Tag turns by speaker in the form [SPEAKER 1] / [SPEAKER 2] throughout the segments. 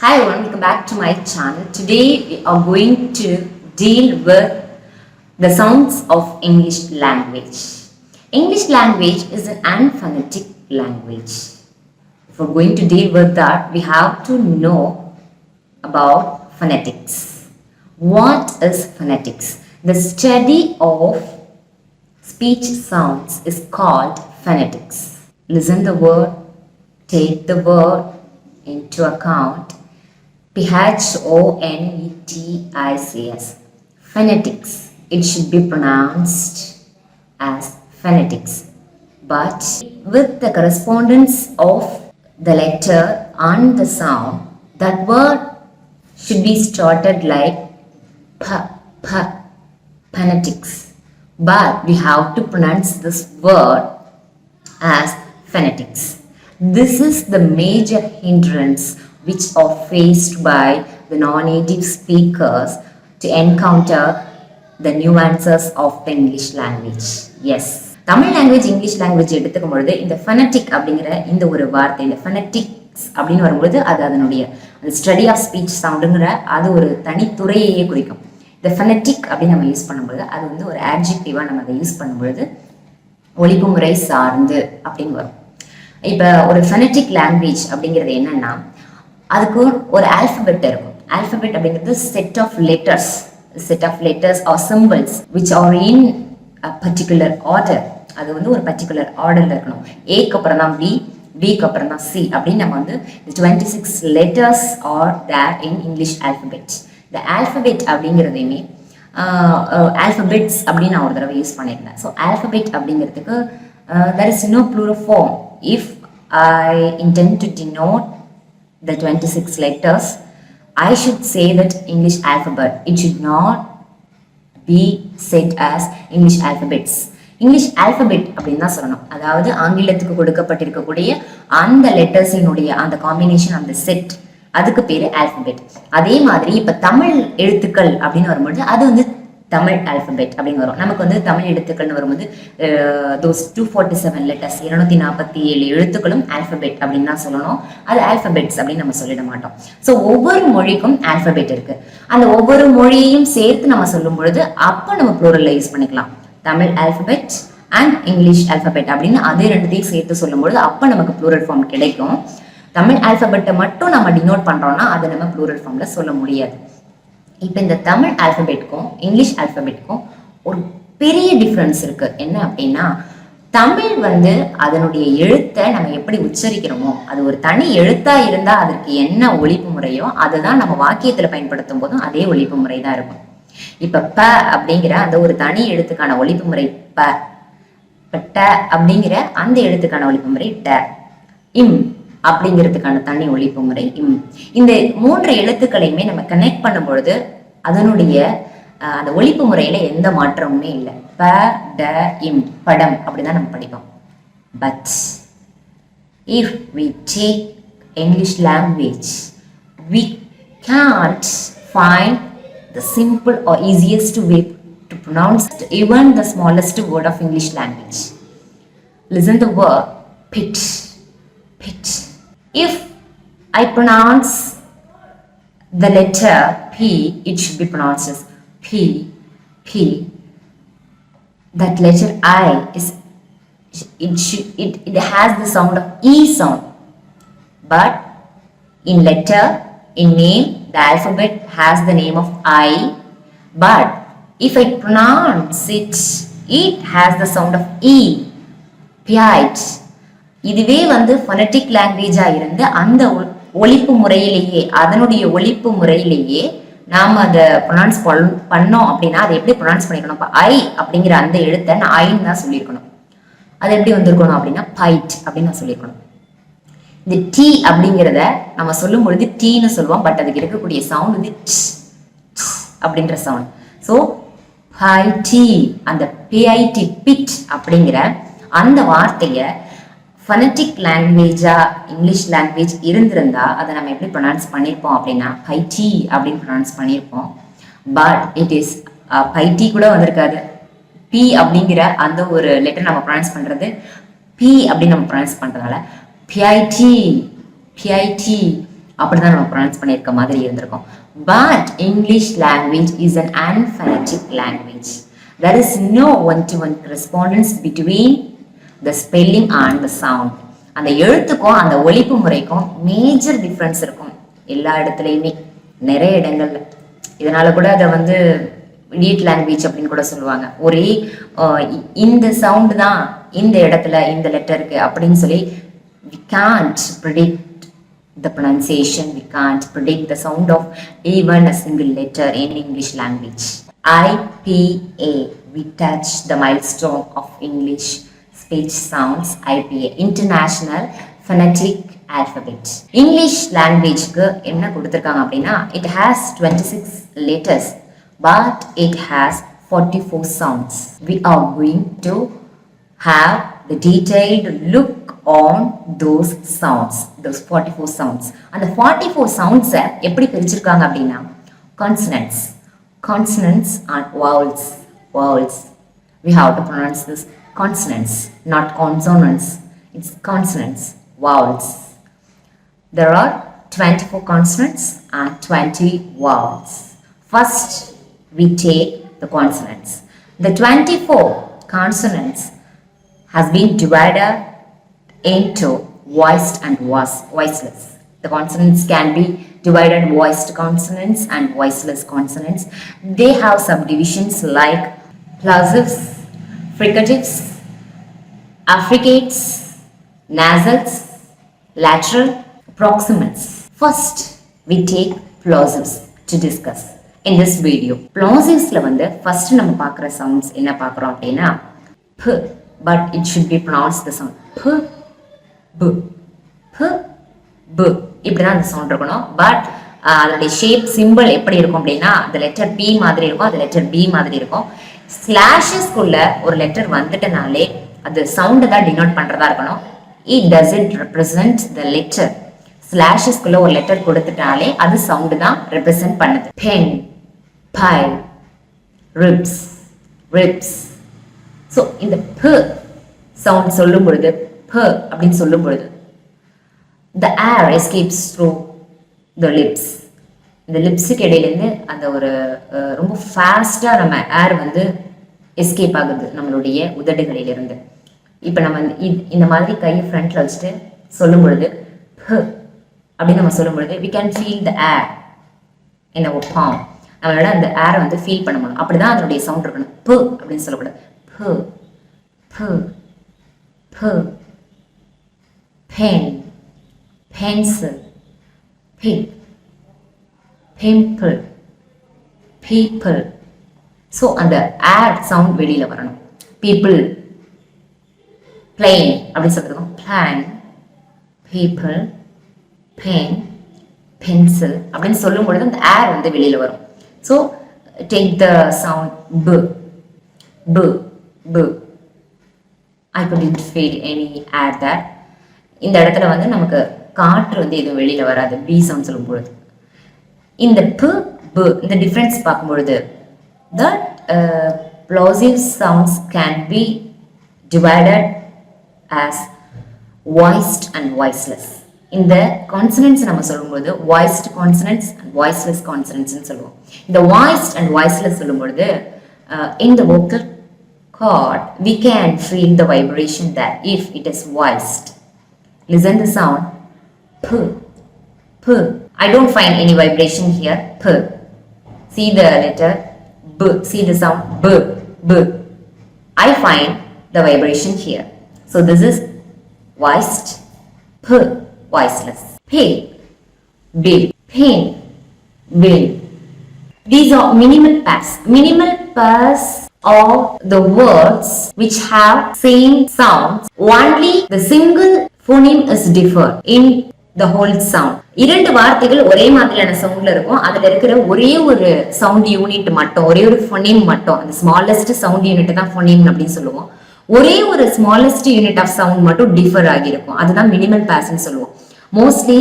[SPEAKER 1] Hi everyone, welcome back to my channel. Today we are going to deal with the sounds of English language. English language is an unphonetic language. If we're going to deal with that, we have to know about phonetics. What is phonetics? The study of speech sounds is called phonetics. Listen the word, take the word into account. Phonetics. Phonetics. It should be pronounced as phonetics. But with the correspondence of the letter and the sound, that word should be started like phonetics. But we have to pronounce this word as phonetics. This is the major hindrance which are faced by the non-native speakers to encounter the nuances of the English language. Yes. Tamil language English language எடுத்துக்கும் பொழுது இந்த phonetic அப்படிங்கிற இந்த ஒரு வார்த்தை இந்த phonetics அப்படின்னு வரும்பொழுது அது அதனுடைய அந்த ஸ்டடி ஆஃப் ஸ்பீச் சவுண்டுங்கிற அது ஒரு தனித்துறையையே குறிக்கும். இந்த ஃபனட்டிக் அப்படின்னு நம்ம யூஸ் பண்ணும்பொழுது அது வந்து ஒரு ஆட்ஜெக்டிவாக நம்ம அதை யூஸ் பண்ணும்பொழுது ஒலிப்பு முறை சார்ந்து அப்படின்னு வரும். இப்போ ஒரு ஃபனட்டிக் லாங்குவேஜ் அப்படிங்கிறது என்னன்னா அதுக்கு ஒரு ஆல்பபெட் இருக்கும். ஆல்பபெட் அப்படிங்கிறது set of letters are symbols which are in a particular order. அது வந்து ஒரு பர்டிகுலர் ஆர்டர்ல இருக்கணும். ஏக்கு அப்புறம் தான் பி, பிக்கு அப்புறம் தான் சி அப்படின்னு நம்ம வந்து 26 letters are there in English alphabet. இந்த ஆல்பபெட் அப்படிங்கிறதையுமே ஆல்பபெட்ஸ் அப்படின்னு நான் ஒரு தடவை யூஸ் பண்ணியிருந்தேன். ஸோ ஆல்பபெட் அப்படிங்கிறதுக்கு there is no plural form. If I intend to denote the 26 letters, I should say that English alphabet. It should not be said as English alphabets. English alphabet அப்படின்னு தான் சொல்லணும். அதாவது ஆங்கிலத்துக்கு கொடுக்கப்பட்டிருக்கக்கூடிய அந்த லெட்டர்ஸினுடைய அந்த combination அந்த set அதுக்கு பேரு ஆல்பபெட். அதே மாதிரி இப்ப தமிழ் எழுத்துக்கள் அப்படின்னு வரும்பொழுது அது வந்து தமிழ் ஆல்பபெட் அப்படின்னு வரும். நமக்கு வந்து தமிழ் எழுத்துக்கள்னு வரும்போது those 247 லெட்டர்ஸ் 247 எழுத்துக்களும் ஆல்பபெட் அப்படின்னு தான் சொல்லணும். அது ஆல்பபெட்ஸ் அப்படின்னு நம்ம சொல்லிட மாட்டோம். ஸோ ஒவ்வொரு மொழிக்கும் ஆல்பபெட் இருக்கு. அந்த ஒவ்வொரு மொழியையும் சேர்த்து நம்ம சொல்லும் பொழுது அப்போ நம்ம ப்ளூரல்ல யூஸ் பண்ணிக்கலாம். Tamil alphabet and English alphabet அப்படின்னு அதே ரெண்டுத்தையும் சேர்த்து சொல்லும்பொழுது அப்போ நமக்கு ப்ளூரல் ஃபார்ம் கிடைக்கும். தமிழ் ஆல்பபெட்டை மட்டும் நம்ம டினோட் பண்றோம்னா அதை நம்ம ப்ளூரல் ஃபார்ம்ல சொல்ல முடியாது. இப்போ இந்த தமிழ் ஆல்பபெட்டுக்கும் இங்கிலீஷ் ஆல்பபெட்டுக்கும் ஒரு பெரிய டிஃப்ரென்ஸ் இருக்கு. என்ன அப்படின்னா தமிழ் வந்து அதனுடைய எழுத்தை நம்ம எப்படி உச்சரிக்கிறோமோ அது ஒரு தனி எழுத்தா இருந்தா அதற்கு என்ன ஒலிப்பு முறையோ அதுதான் நம்ம வாக்கியத்துல பயன்படுத்தும் போதும் அதே ஒலிப்பு முறை தான் இருக்கும். இப்ப ப அப்படிங்கிற அந்த ஒரு தனி எழுத்துக்கான ஒலிப்பு முறை ப, ட அப்படிங்கிற அந்த எழுத்துக்கான ஒலிப்பு முறை ட, இம் அப்படிங்கிறதுக்கான தனி ஒலிப்பு முறை இம். இந்த 3 எழுத்துக்களையுமே நம்ம கனெக்ட் பண்ணும் பொழுது அதனுடைய அந்த ஒலிப்பு முறையில எந்த மாற்றமுமே இல்லை. ப, ட, இம், படம் அப்படிதான் நம்ம படிப்போம். But if we take English language, we can't find the simple or easiest way to pronounce even the smallest word of English language. Listen the word pitch. If I pronounce the letter P, it should be pronounced as P. That letter I is it has the sound of E sound. But in letter, in name, the alphabet has the name of I. But if I pronounce it, it has the sound of E. Piet. இதுவே வந்து phonetic லாங்குவேஜா இருந்து அந்த ஒலிப்பு முறையிலேயே அதனுடைய ஒலிப்பு முறையிலேயே நாம அதை pronounce பண்ணோம் அப்படின்னா அதை எப்படி ப்ரொனவுன்ஸ் பண்ணிக்கணும்? இப்போ ஐ அப்படிங்கிற அந்த எழுத்தை நான் ஐன்னு தான் சொல்லியிருக்கணும். அது எப்படி வந்திருக்கணும் அப்படின்னா பைட் அப்படின்னு நான் சொல்லியிருக்கணும். இந்த டி அப்படிங்கிறத நம்ம சொல்லும் பொழுது டீன்னு சொல்லுவோம். பட் அதுக்கு இருக்கக்கூடிய சவுண்ட் வந்து அப்படின்ற சவுண்ட். ஸோ பைடி அந்த பிஐடி பிட் அப்படிங்கிற அந்த வார்த்தையை ஃபனட்டிக் லாங்குவேஜா இங்கிலீஷ் லாங்குவேஜ் இருந்திருந்தா அதை நம்ம எப்படி ப்ரொனவுன்ஸ் பண்ணியிருப்போம் அப்படின்னா பைடி அப்படின்னு ப்ரொனவுன்ஸ் பண்ணியிருப்போம். பட் இட் இஸ் பைடி கூட வந்திருக்காது. பி அப்படிங்கிற அந்த ஒரு லெட்டர் நம்ம ப்ரொனவுன்ஸ் பண்றது பி அப்படின்னு நம்ம ப்ரொனவுன்ஸ் பண்றதுனால பிஐடி அப்படிதான் நம்ம ப்ரொனவுன்ஸ் பண்ணியிருக்க மாதிரி இருந்திருக்கும். But English language is an unphonetic language. There is no one-to-one correspondence between the spelling and the sound. அந்த எழுத்துக்கும் அந்த ஒலிப்பு முறைக்கும் மேஜர் டிஃப்ரென்ஸ் இருக்கும் எல்லா இடத்துலையுமே, நிறைய இடங்கள்ல. இதனால கூட அதை வந்து இடியட் லாங்குவேஜ் அப்படின்னு கூட சொல்லுவாங்க. ஒரே இந்த சவுண்டு தான் இந்த இடத்துல இந்த லெட்டருக்கு அப்படின்னு சொல்லி we can't predict the pronunciation, we can't predict the sound of even a single letter in English language. IPA, we touch the milestone of English speech sounds. IPA, International Phonetic Alphabet. English language க்கு என்ன கொடுத்திருக்காங்க அப்படின்னா, it has 26 letters but it has 44 sounds. We are going to have the detailed look on those sounds, those 44 sounds. And the 44 sounds எப்படி பிரிச்சிருக்காங்க அப்படின்னா, consonants, consonants and vowels, vowels. We have to pronounce this consonants, not consonants. It's consonants, vowels. There are 24 consonants and 20 vowels. First, we take the consonants. The 24 consonants has been divided into voiced and voiceless. The consonants can be divided voiced consonants and voiceless consonants. They have subdivisions like plosives, fricatives, affricates, nasals, lateral, proximals. First, we take plosives to discuss in this video. Plosivesல வந்து first நம்ம பார்க்குற sounds என்ன பார்க்குறோம் அப்படின்னா p, but it should be pronounced the sound p, b, p, b. இப்படிதான் அந்த sound இருக்கணும். But அதோடைய ஷேப் சிம்பிள் எப்படி இருக்கும் அப்படின்னா, அந்த லெட்டர் பி மாதிரி இருக்கும், அது லெட்டர் பி மாதிரி இருக்கும். ஸ்லாஷஸ்க்குள்ள ஒரு லெட்டர் வந்துட்டனாலே அது சவுண்டை தான் டினோட் பண்றதா இருக்கணும். It doesn't represent the letter. ஸ்லாஷஸ்க்குள்ள ஒரு லெட்டர் கொடுத்துட்டாலே அது சவுண்டு தான் ரெப்ரசன்ட் பண்ணுது. Pen, pile, ribs, ribs. So இந்த p சவுண்ட் சொல்லும் பொழுது, p அப்படின்னு சொல்லும் பொழுது the air escapes through the lips. இந்த லிப்ஸுக்கு இடையிலேருந்து அந்த ஒரு ரொம்ப ஃபாஸ்ட்டாக நம்ம ஏர் வந்து எஸ்கேப் ஆகுது நம்மளுடைய உதடுகளிலிருந்து. இப்போ நம்ம இந்த மாதிரி கையை ஃப்ரண்ட்ல வச்சுட்டு சொல்லும் பொழுது p அப்படின்னு நம்ம சொல்லும் பொழுது we can feel the air in our palm. நம்மளோட அந்த ஏரை வந்து ஃபீல் பண்ண முடியும். அப்படிதான் அதனுடைய சவுண்ட் இருக்கணும். p அப்படின்னு சொல்லக்கூடாது. p, p, p, pen, pencil, pig, pimple, people. So அந்த ஏர் சவுண்ட் வெளியில வரணும். people, plane அப்படின்னு சொல்றதுக்கும் plan, people, pen, pencil அப்படின்னு சொல்லும் பொழுது அந்த ஏர் வந்து வெளியில வரும். So take the sound b, b, b. I couldn't feel any air there. இந்த இடத்துல வந்து நமக்கு காற்று வந்து எதுவும் வெளியில வராது பி சவுண்ட் சொல்லும் பொழுது. இந்த p, b இந்த டிஃபரன்ஸ் பார்க்கும் பொழுது that plosive sounds can be divided as voiced and voiceless. இந்த கான்சனன்ட்ஸ் நம்ம சொல்லும்போது voiced consonants and voiceless consonants ன்னு சொல்லுவோம். இந்த voiced and voiceless சொல்லும் பொழுது in the vocal cord we can feel the vibration that if it is voiced. Listen the sound p, p. I don't find any vibration here. P. See the letter b. See the sound b, b. I find the vibration here. So this is voiced, p, voiceless. Pig, big, pain, will. These are minimal pairs. Minimal pairs are the words which have same sounds. Only the single phoneme is differ in the whole sound. இரண்டு வார்த்தைகள் ஒரே மாதிரியான சவுண்ட்ல இருக்கும். அதுல இருக்கிற ஒரே ஒரு sound unit மட்டும், ஒரே ஒரு phoneme மட்டும், அந்த ஸ்மாலஸ்ட் சவுண்ட் யூனிட் தான் phoneme அப்படின்னு சொல்லுவோம். ஒரே ஒரு ஸ்மாலஸ்ட் யூனிட் ஆஃப் சவுண்ட் மட்டும் டிஃபர் ஆகியிருக்கும். அதுதான் மினிமல் பேர்ஸ்ன்னு சொல்லுவோம். மோஸ்ட்லி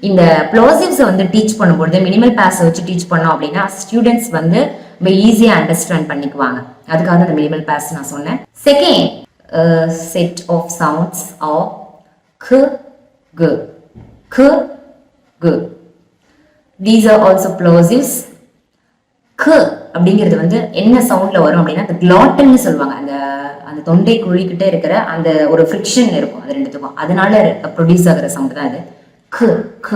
[SPEAKER 1] இந்த ப்ளோசிவ்ஸை வந்து டீச் பண்ணும்போது மினிமல் பேர்ஸை வச்சு டீச் பண்ணோம் அப்படின்னா ஸ்டூடெண்ட்ஸ் வந்து ரொம்ப ஈஸியாக அண்டர்ஸ்டாண்ட் பண்ணிக்குவாங்க. அதுக்காக தான் இந்த மினிமல் பேர்ஸ் நான் சொன்னேன். Second set of sounds are க, க, க, க. These are also plosives. க அப்படிங்கிறது வந்து என்ன சவுண்ட்ல வரும் அப்படின்னா அந்த கிளாட்டன்னு சொல்லுவாங்க. அந்த அந்த தொண்டை குழிக்கிட்டே இருக்கிற அந்த ஒரு ஃப்ரிக்ஷன் இருக்கும் அது ரெண்டுத்துக்கும், அதனால ப்ரொடியூஸ் ஆகிற சவுண்ட் தான் அது க க.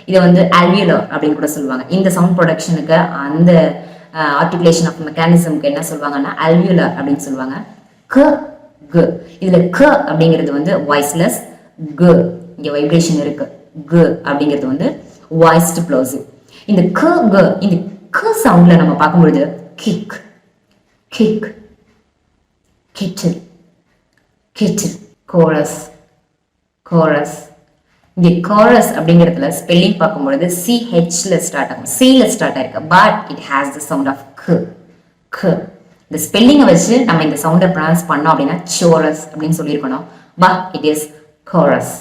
[SPEAKER 1] இதை வந்து அல்வியோலர் அப்படின்னு கூட சொல்லுவாங்க. இந்த சவுண்ட் ப்ரொடக்ஷனுக்கு அந்த ஆர்டிகுலேஷன் ஆஃப் மெக்கானிசம்க்கு என்ன சொல்லுவாங்கன்னா அல்வியோலர் அப்படின்னு சொல்லுவாங்க. க க. இதுல க அப்படிங்கிறது வந்து வாய்ஸ்லெஸ், க இங்க வைப்ரேஷன் இருக்கு, க அப்படிங்கிறது வந்து வாய்ஸ்டு ப்ளோசிவ். இந்த க க இந்த க சவுண்ட்ல நம்ம பார்க்கும்பொழுது kick kick, kettle kettle, chorus chorus. இங்க கோரஸ் அப்படிங்கிறதுல ஸ்பெல்லிங் பார்க்கும்பொழுது சிஹெச்ல ஸ்டார்ட் ஆகும், சில ஸ்டார்ட் ஆயிருக்கு, but it has the sound of க க. இந்த ஸ்பெல்லிங்கை வச்சு நம்ம இந்த சவுண்டை ப்ரொனவுன்ஸ் பண்ணோம் அப்படின்னா சோரஸ் அப்படின்னு சொல்லியிருக்கணும், but it is chorus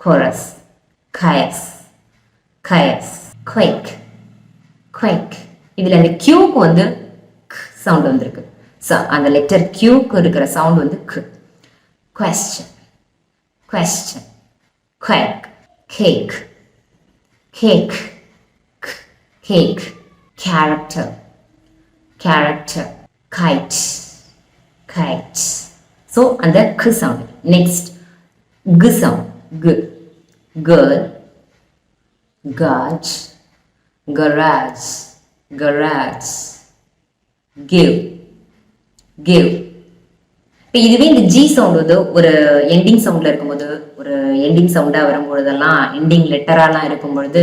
[SPEAKER 1] chorus. Chaos chaos, quake quake. இதுல அந்த கியூக்கு வந்து சவுண்ட் வந்திருக்கு, அந்த லெட்டர் கியூக்கு இருக்கிற சவுண்ட் வந்து க். Question question, quick. Cake cake cake. Character character, guide guide. So அந்த க் சவுண்ட். நெக்ஸ்ட் கு சவுண்ட், கு girl gauge garage garage, give give. இப்போ இதுவே இந்த ஜி சவுண்ட் வந்து ஒரு எண்டிங் சவுண்ட்ல இருக்கும்போது, ஒரு எண்டிங் சவுண்டா வரும்பொழுதெல்லாம், எண்டிங் லெட்டராலாம் இருக்கும்பொழுது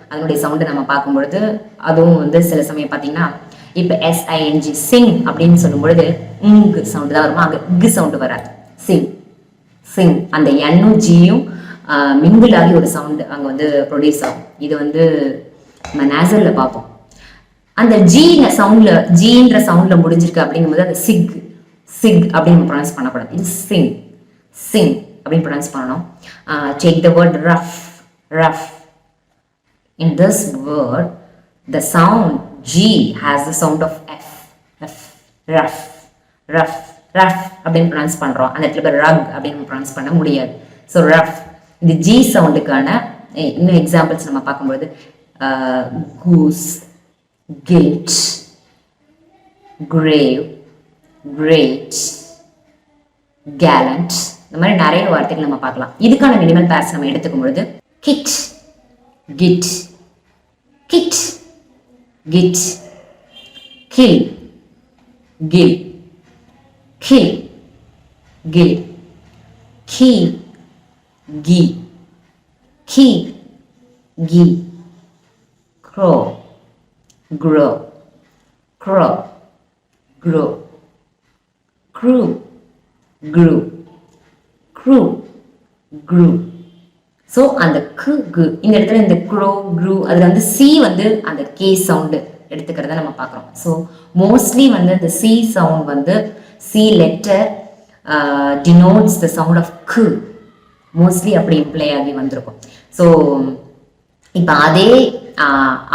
[SPEAKER 1] அதனுடைய சவுண்டை நம்ம பார்க்கும்பொழுது அதுவும் வந்து சில சமயம் பார்த்தீங்கன்னா இப்போ SING சிங் அப்படின்னு சொல்லும் பொழுது இங்கு சவுண்டு தான் வருமா, அங்கே இங்கு சவுண்டு வராது. சிங் சிங், அந்த எண்ணும் ஜியும் மிங்கிள் ஆகி ஒரு சவுண்டு அங்கே வந்து ப்ரொடியூஸ் ஆகும். இது வந்து நம்ம நேசல்ல பார்ப்போம். அந்த ஜீன சவுண்ட்ல, ஜீன்ற சவுண்ட்ல முடிஞ்சிருக்கு அப்படிங்கும்போது அந்த சிக் சிக் அப்படின்னு ப்ரொனவுன்ஸ் பண்ணக்கூடாது. இது சிங் சிங் அப்படின்னு ப்ரொனவுன்ஸ் பண்ணணும். Take the word rough rough. In this word the sound G has the sound of F F, rough rough rough அப்படின்னு ப்ரொனவுன்ஸ் பண்றோம். அந்த இடத்துல ரக் அப்படின்னு ப்ரொனவுன்ஸ் பண்ண முடியாது. So rough. இந்த ஜி சவுண்டுக்கான இன்னும் எக்ஸாம்பிள்ஸ் நம்ம பார்க்கும்போது goose, gate, grave, great, gallant. இந்த மாதிரி நிறைய வார்த்தைகள் நம்ம பார்க்கலாம். இதுக்கான மினிமல் பேர்ஸ் நம்ம எடுத்துக்கும் பொழுது kit, git, kit, git, kill, gill, kill, gill, key, gee, key, gee, crow, grow, crow, grow, crew, grew, crew, grew. So அந்த கு கு இந்த இடத்துல இந்த க்ரோ க்ரூ அதில் வந்து சி வந்து அந்த கே சவுண்டு எடுத்துக்கிறத நம்ம பார்க்குறோம். ஸோ மோஸ்ட்லி வந்து இந்த சி சவுண்ட் வந்து C letter denotes the sound of கு, மோஸ்ட்லி அப்படி இம்ப்ளை ஆகி வந்திருக்கும். ஸோ இப்போ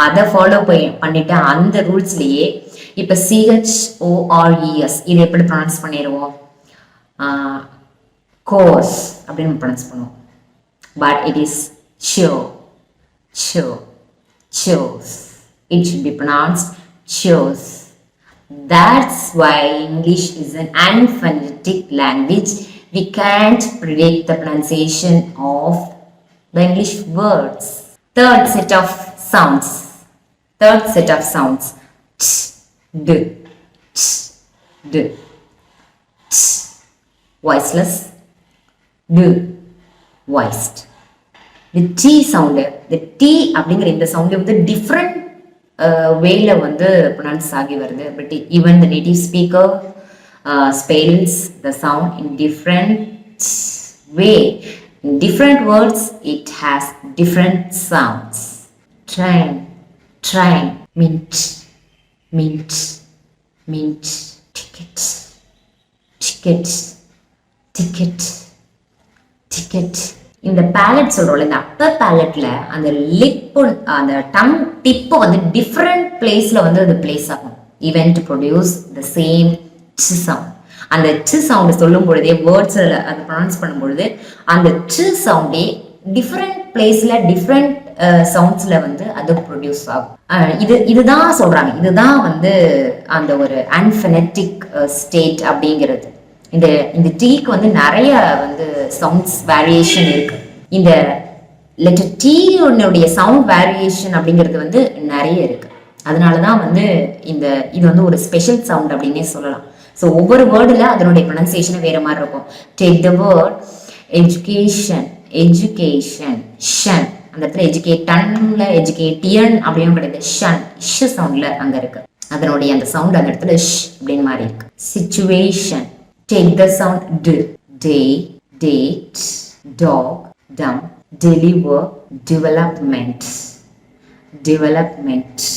[SPEAKER 1] அதை ஃபாலோ பண்ணிட்டு அந்த ரூல்ஸ்லேயே இப்போ CHORES இது எப்படி ப்ரொனவுன்ஸ் பண்ணிடுவோம், கோர்ஸ் அப்படின்னு ப்ரொனவுன்ஸ் பண்ணுவோம். But it is chose. It should be pronounced chose. That's why English is an unphonetic language. We can't predict the pronunciation of the English words. Third set of sounds. T, d, t, d, t, voiceless, d, voiced. The T sound, the T அப்படிங்கிற இந்த sound வந்து different வேல வந்து pronounce ஆகி வருது. But even the native speaker spells the sound in different way. In different words, it has different sounds. Train, train, mint, mint, mint, ticket, ticket, ticket, ticket. இந்த ballot சொல்றோம்ல, இந்த அப்பர் பேலட்ல அந்த lip, அந்த tongue டிப்பை வந்து different பிளேஸ்ல வந்து அது place ஆகும், even to produce the same C sound. அந்த சி சவுண்ட் சொல்லும் பொழுதே வேர்ட்ஸ் அது ப்ரொனவுன்ஸ் பண்ணும் பொழுது அந்த சி சவுண்டே டிஃப்ரெண்ட் பிளேஸ்ல டிஃப்ரெண்ட் சவுண்ட்ஸ்ல வந்து அது ப்ரொடியூஸ் ஆகும். இதுதான் சொல்றாங்க, இதுதான் வந்து அந்த ஒரு அன்ஃபெனட்டிக் ஸ்டேட் அப்படிங்கிறது. இந்த இந்த டீக்கு வந்து நிறைய வந்து சவுண்ட்ஸ் வேரியேஷன் இருக்கு. இந்த லெட்டர் டி உன்னுடைய சவுண்ட் வேரியேஷன் அப்படிங்கிறது வந்து நிறைய இருக்கு. அதனாலதான் வந்து இது வந்து ஒரு ஸ்பெஷல் சவுண்ட் அப்படின்னே சொல்லலாம். ஸோ ஒவ்வொரு வேர்டுல அதனுடைய ப்ரொனன்சியேஷன் வேற மாதிரி இருக்கும். Take the word education, education, ஷன், அந்த இடத்துல எஜுகேட்டன்ல எஜுகேட்டியன் அப்படின்னு கிடையாது, ஷன், ஷ் சவுண்ட்ல அங்க இருக்கு. அதனுடைய அந்த சவுண்ட் அந்த இடத்துல ஷ் அப்படின்னு மாறி இருக்கு. சிச்சுவேஷன், டேக் த சவுண்ட் டு, day, date, dog, dumb, deliver, development, development,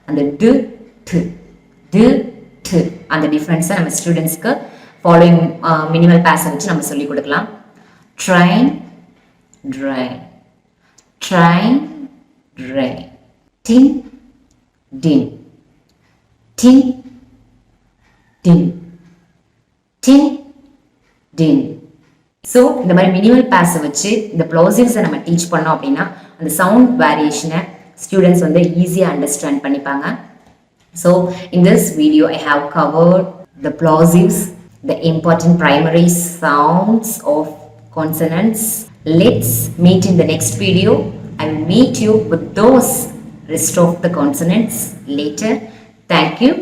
[SPEAKER 1] அந்த டு டு டு டு அந்த டிஃபரன்ஸை நம்ம ஸ்டூடெண்ட்ஸ்க்கு ஃபாலோயிங் மினிமல் பேஸை வச்சு நம்ம சொல்லிக் கொடுக்கலாம். ட்ரைன், ட்ரைன், ட்ரைன், ட்ரைன், டின், டின், டின், டின், டின், டின். ஸோ இந்த மாதிரி மினிமல் பேஸை வச்சு இந்த ப்ளோசிவ்ஸை நம்ம டீச் பண்ணோம் அப்படின்னா அந்த சவுண்ட் வேரியேஷனை ஸ்டூடெண்ட்ஸ் வந்து ஈஸியாக அண்டர்ஸ்டாண்ட் பண்ணிப்பாங்க. So in this video I have covered the plosives, the important primary sounds of consonants. Let's meet in the next video. I will meet you with those rest of the consonants later. Thank you.